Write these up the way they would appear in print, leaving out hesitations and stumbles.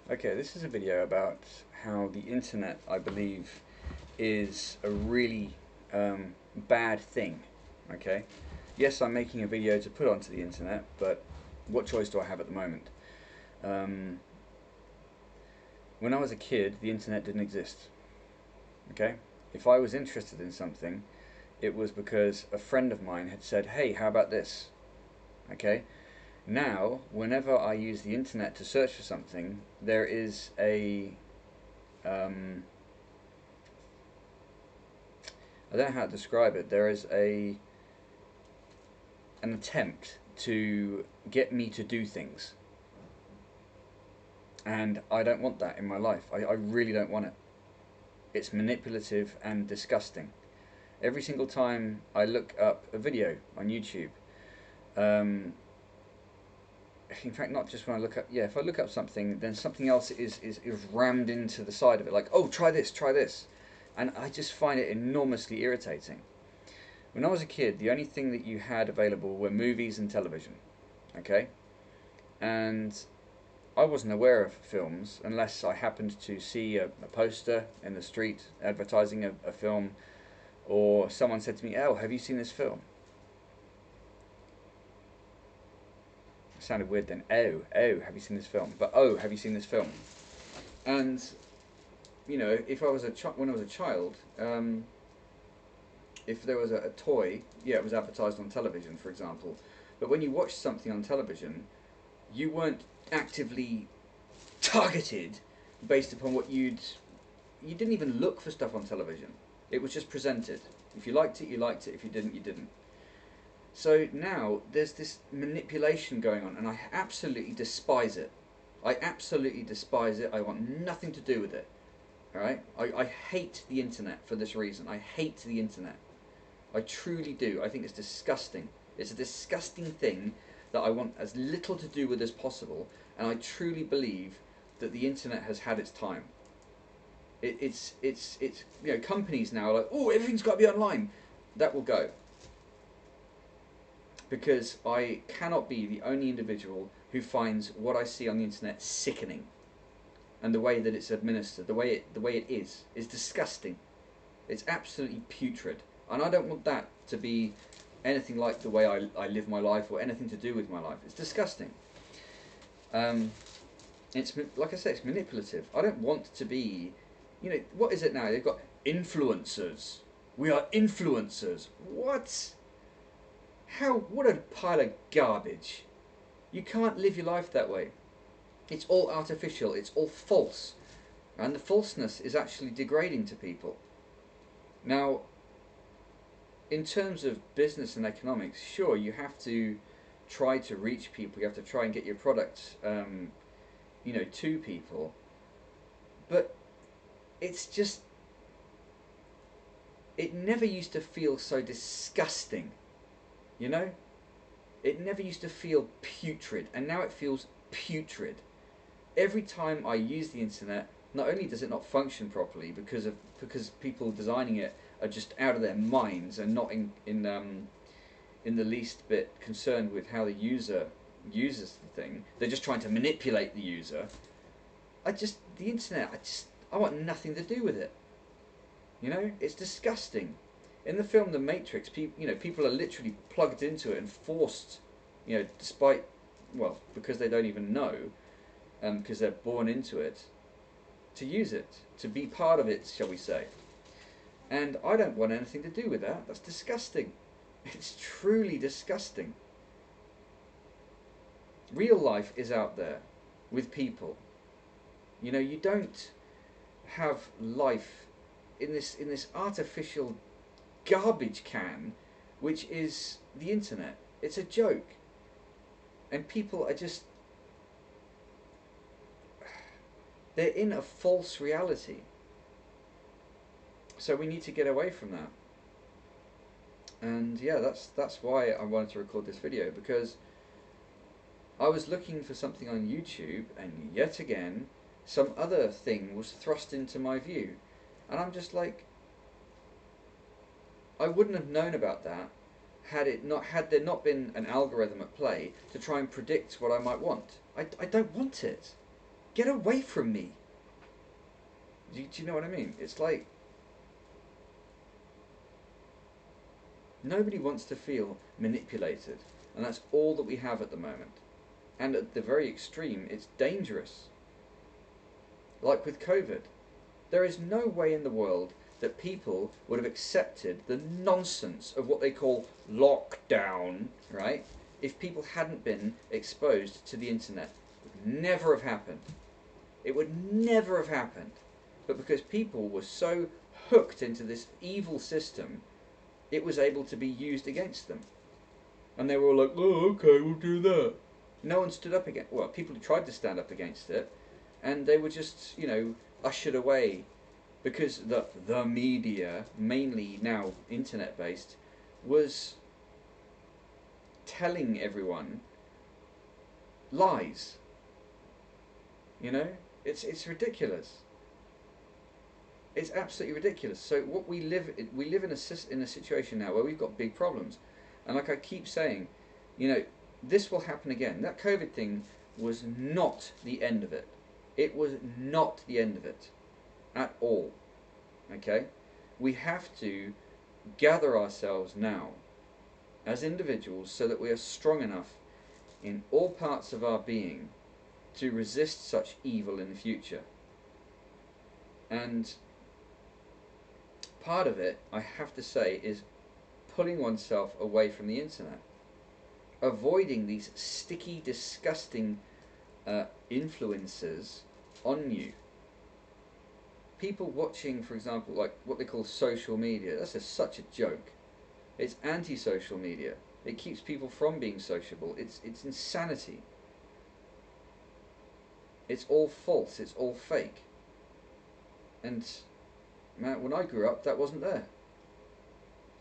Okay, this is a video about how the internet, I believe, is a really bad thing. Okay, yes, I'm making a video to put onto the internet, but what choice do I have at the moment? Um, when I was a kid, the internet didn't exist. Okay, if I was interested in something, it was because a friend of mine had said, "Hey, how about this?" Okay, now whenever I use the internet to search for something, there is um, I don't know how to describe it. There is an attempt to get me to do things, and I don't want that in my life. I really don't want it. It's manipulative and disgusting. Every single time I look up a video on YouTube, um, in fact, not just when I look up, yeah, if I look up something, then something else is rammed into the side of it, like, oh, try this. And I just find it enormously irritating. When I was a kid, the only thing that you had available were movies and television, okay? And I wasn't aware of films unless I happened to see a poster in the street advertising a film, or someone said to me, "Oh, have you seen this film?" It sounded weird then. Oh, have you seen this film? But oh, have you seen this film? And you know, if I was when I was a child, if there was a toy, yeah, it was advertised on television, for example. But when you watched something on television, you weren't actively targeted based upon what you didn't even look for stuff on television. It was just presented. If you liked it, you liked it. If you didn't, you didn't. So now there's this manipulation going on, and I absolutely despise it. I absolutely despise it. I want nothing to do with it. All right? I hate the internet for this reason. I hate the internet. I truly do. I think it's disgusting. It's a disgusting thing that I want as little to do with as possible, and I truly believe that the internet has had its time. It's you know, companies now are like, oh, everything's got to be online. That will go, because I cannot be the only individual who finds what I see on the internet sickening, and the way that it's administered, the way it is disgusting. It's absolutely putrid, and I don't want that to be anything like the way I live my life, or anything to do with my life. It's disgusting. Um, it's like I said, it's manipulative. I don't want to be, you know, what is it now? They've got influencers. We are influencers. What? How? What a pile of garbage. You can't live your life that way. It's all artificial. It's all false, and the falseness is actually degrading to people. Now, in terms of business and economics, sure, you have to try to reach people. You have to try and get your product, you know, to people. But it's just, it never used to feel so disgusting, you know? It never used to feel putrid, and now it feels putrid. Every time I use the internet, not only does it not function properly because people designing it are just out of their minds and not in the least bit concerned with how the user uses the thing. They're just trying to manipulate the user. The internet, I want nothing to do with it. You know, it's disgusting. In the film The Matrix, people are literally plugged into it and forced, you know, despite, well, because they don't even know, because they're born into it, to use it, to be part of it, shall we say. And I don't want anything to do with that. That's disgusting. It's truly disgusting. Real life is out there with people. You know, you don't have life in this artificial garbage can, which is the internet. It's a joke, and people are just, they're in a false reality. So we need to get away from that. And yeah, that's why I wanted to record this video, because I was looking for something on YouTube, and yet again some other thing was thrust into my view, and I'm just like, I wouldn't have known about that had there not been an algorithm at play to try and predict what I might want. I don't want it. get away from me. Do you know what I mean? It's like nobody wants to feel manipulated, and that's all that we have at the moment. And at the very extreme, it's dangerous. Like with COVID, there is no way in the world that people would have accepted the nonsense of what they call lockdown, right? If people hadn't been exposed to the internet. It would never have happened. It would never have happened. But because people were so hooked into this evil system, it was able to be used against them. And they were all like, oh, okay, we'll do that. No one stood up against, well, people tried to stand up against it, and they were just, ushered away, because the media, mainly now internet based, was telling everyone lies. It's ridiculous. It's absolutely ridiculous. So what we live in a situation now where we've got big problems, and like I keep saying, this will happen again. That COVID thing was not the end of it. It was not the end of it at all. Okay? We have to gather ourselves now as individuals so that we are strong enough in all parts of our being to resist such evil in the future. And part of it, I have to say, is pulling oneself away from the internet. Avoiding these sticky, disgusting influences on you. People watching, for example, like what they call social media, that's such a joke. It's anti-social media. It keeps people from being sociable. It's insanity. It's all false. It's all fake. And man, when I grew up, that wasn't there.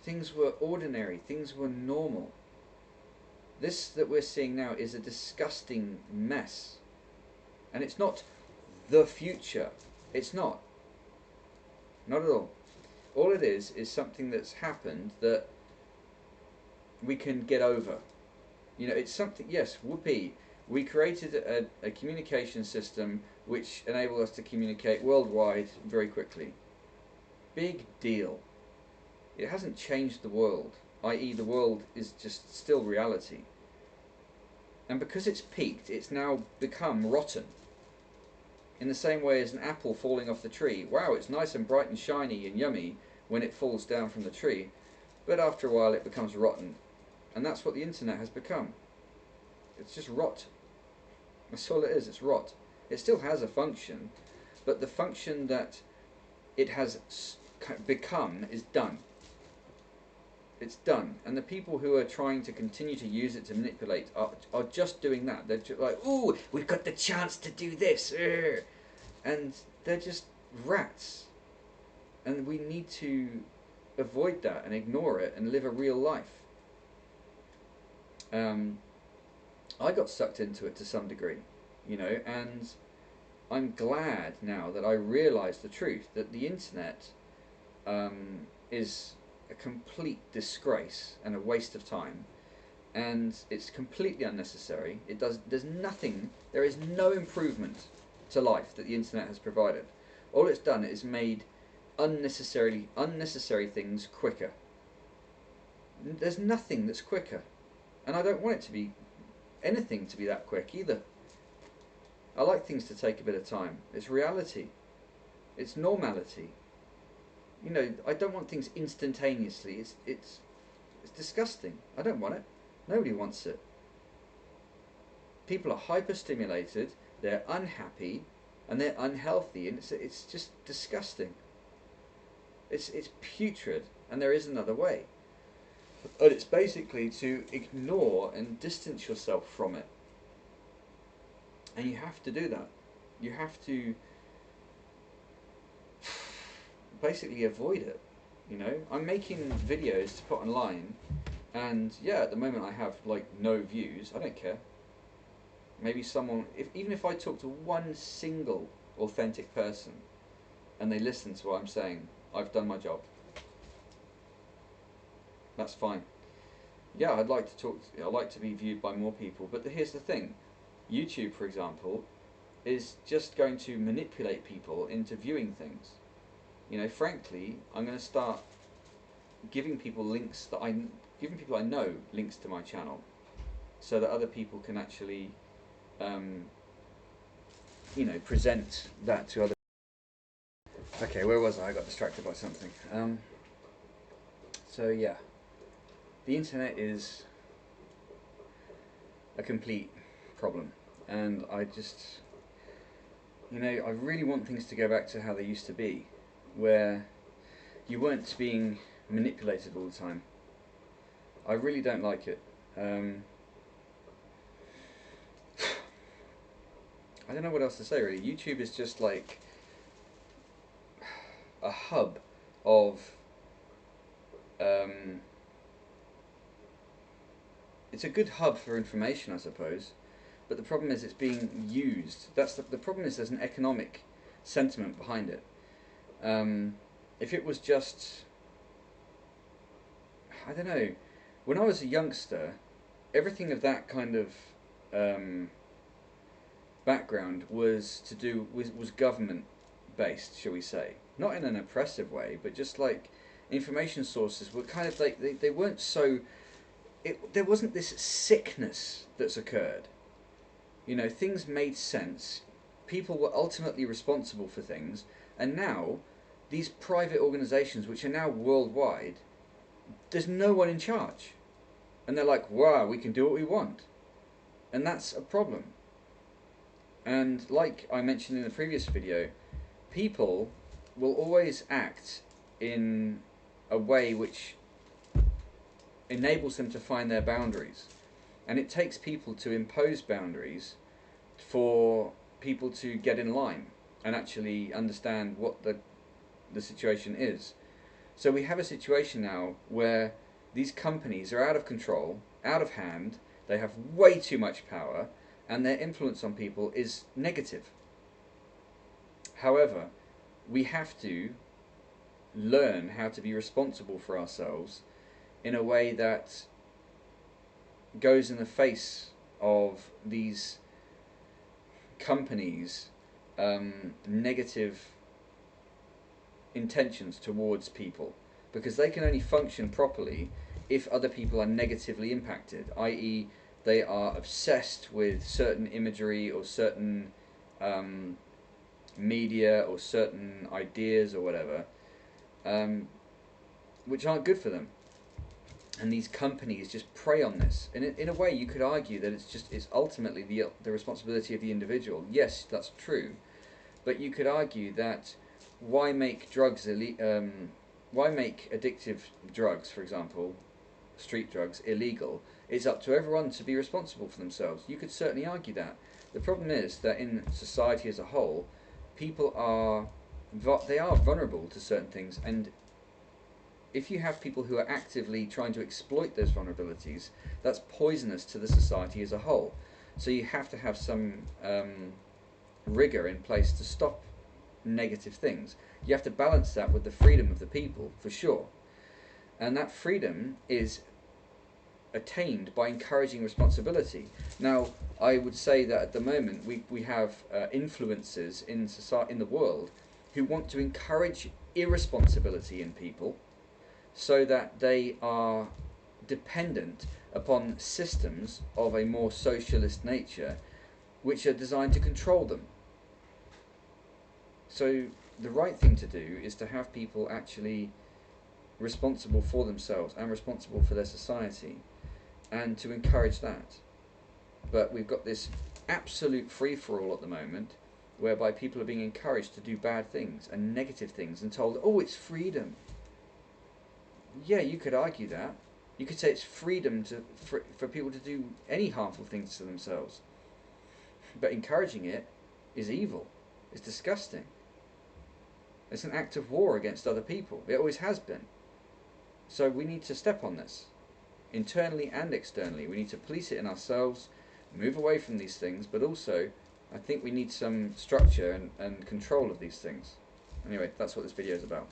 Things were ordinary. Things were normal. This that we're seeing now is a disgusting mess. And it's not the future. It's not. Not at all. All it is something that's happened that we can get over. It's something, yes, whoopee. We created a communication system which enabled us to communicate worldwide very quickly. Big deal. It hasn't changed the world, i.e. the world is just still reality. And because it's peaked, it's now become rotten. In the same way as an apple falling off the tree. Wow, it's nice and bright and shiny and yummy when it falls down from the tree, but after a while it becomes rotten. And that's what the internet has become. It's just rot. That's all it is, it's rot. It still has a function, but the function that it has become is done. It's done. And the people who are trying to continue to use it to manipulate are just doing that. They're just like, ooh, we've got the chance to do this. And they're just rats. And we need to avoid that and ignore it and live a real life. I got sucked into it to some degree, and I'm glad now that I realise the truth, that the internet is a complete disgrace and a waste of time, and it's completely unnecessary. There's nothing, there is no improvement to life that the internet has provided. All it's done is made unnecessary things quicker. There's nothing that's quicker, and I don't want it to be anything to be that quick either. I like things to take a bit of time. It's reality. It's normality. I don't want things instantaneously. It's disgusting. I don't want it. Nobody wants it. People are hyperstimulated, they're unhappy, and they're unhealthy, and it's just disgusting. It's putrid, and there is another way. But it's basically to ignore and distance yourself from it. And you have to do that. You have to basically avoid it. I'm making videos to put online, and yeah, at the moment I have like no views. I don't care. Maybe someone, even if I talk to one single authentic person and they listen to what I'm saying, I've done my job. That's fine. Yeah, I'd like to be viewed by more people, but here's the thing. YouTube, for example, is just going to manipulate people into viewing things. You know, frankly, I'm going to start giving people giving people I know links to my channel, so that other people can actually, you know, present that to other. Okay, where was I? I got distracted by something. So yeah, the internet is a complete problem, and I just, you know, I really want things to go back to how they used to be, where you weren't being manipulated all the time. I really don't like it. I don't know what else to say really. YouTube is just like a hub of it's a good hub for information, I suppose, but the problem is it's being used. That's the problem is there's an economic sentiment behind it. If it was just, I don't know, when I was a youngster, everything of that kind of background was to do was government based, shall we say, not in an oppressive way, but just like information sources were kind of like they weren't so, there wasn't this sickness that's occurred. You know, things made sense, people were ultimately responsible for things, and now these private organizations, which are now worldwide, there's no one in charge, and they're like, wow, we can do what we want, and that's a problem. And like I mentioned in the previous video, people will always act in a way which enables them to find their boundaries, and it takes people to impose boundaries for people to get in line and actually understand what the situation is. So we have a situation now where these companies are out of control, out of hand, they have way too much power, and their influence on people is negative. However, we have to learn how to be responsible for ourselves in a way that goes in the face of these companies' negative intentions towards people, because they can only function properly if other people are negatively impacted, i.e. they are obsessed with certain imagery or certain media or certain ideas or whatever, which aren't good for them. And these companies just prey on this. And in a way, you could argue that it's ultimately the responsibility of the individual. Yes, that's true, but you could argue that why make why make addictive drugs, for example, street drugs, illegal? It's up to everyone to be responsible for themselves. You could certainly argue that. The problem is that in society as a whole, people are vulnerable to certain things, and if you have people who are actively trying to exploit those vulnerabilities, that's poisonous to the society as a whole. So you have to have some rigor in place to stop negative things. You have to balance that with the freedom of the people, for sure. And that freedom is attained by encouraging responsibility. Now, I would say that at the moment we have influencers in society, in the world, who want to encourage irresponsibility in people, so that they are dependent upon systems of a more socialist nature, which are designed to control them. So the right thing to do is to have people actually responsible for themselves and responsible for their society, and to encourage that. But we've got this absolute free-for-all at the moment, whereby people are being encouraged to do bad things and negative things and told, oh, it's freedom. Yeah, you could argue that. You could say it's freedom for people to do any harmful things to themselves. But encouraging it is evil. It's disgusting. It's an act of war against other people. It always has been. So we need to step on this, internally and externally. We need to police it in ourselves, move away from these things, but also I think we need some structure and control of these things. Anyway, that's what this video is about.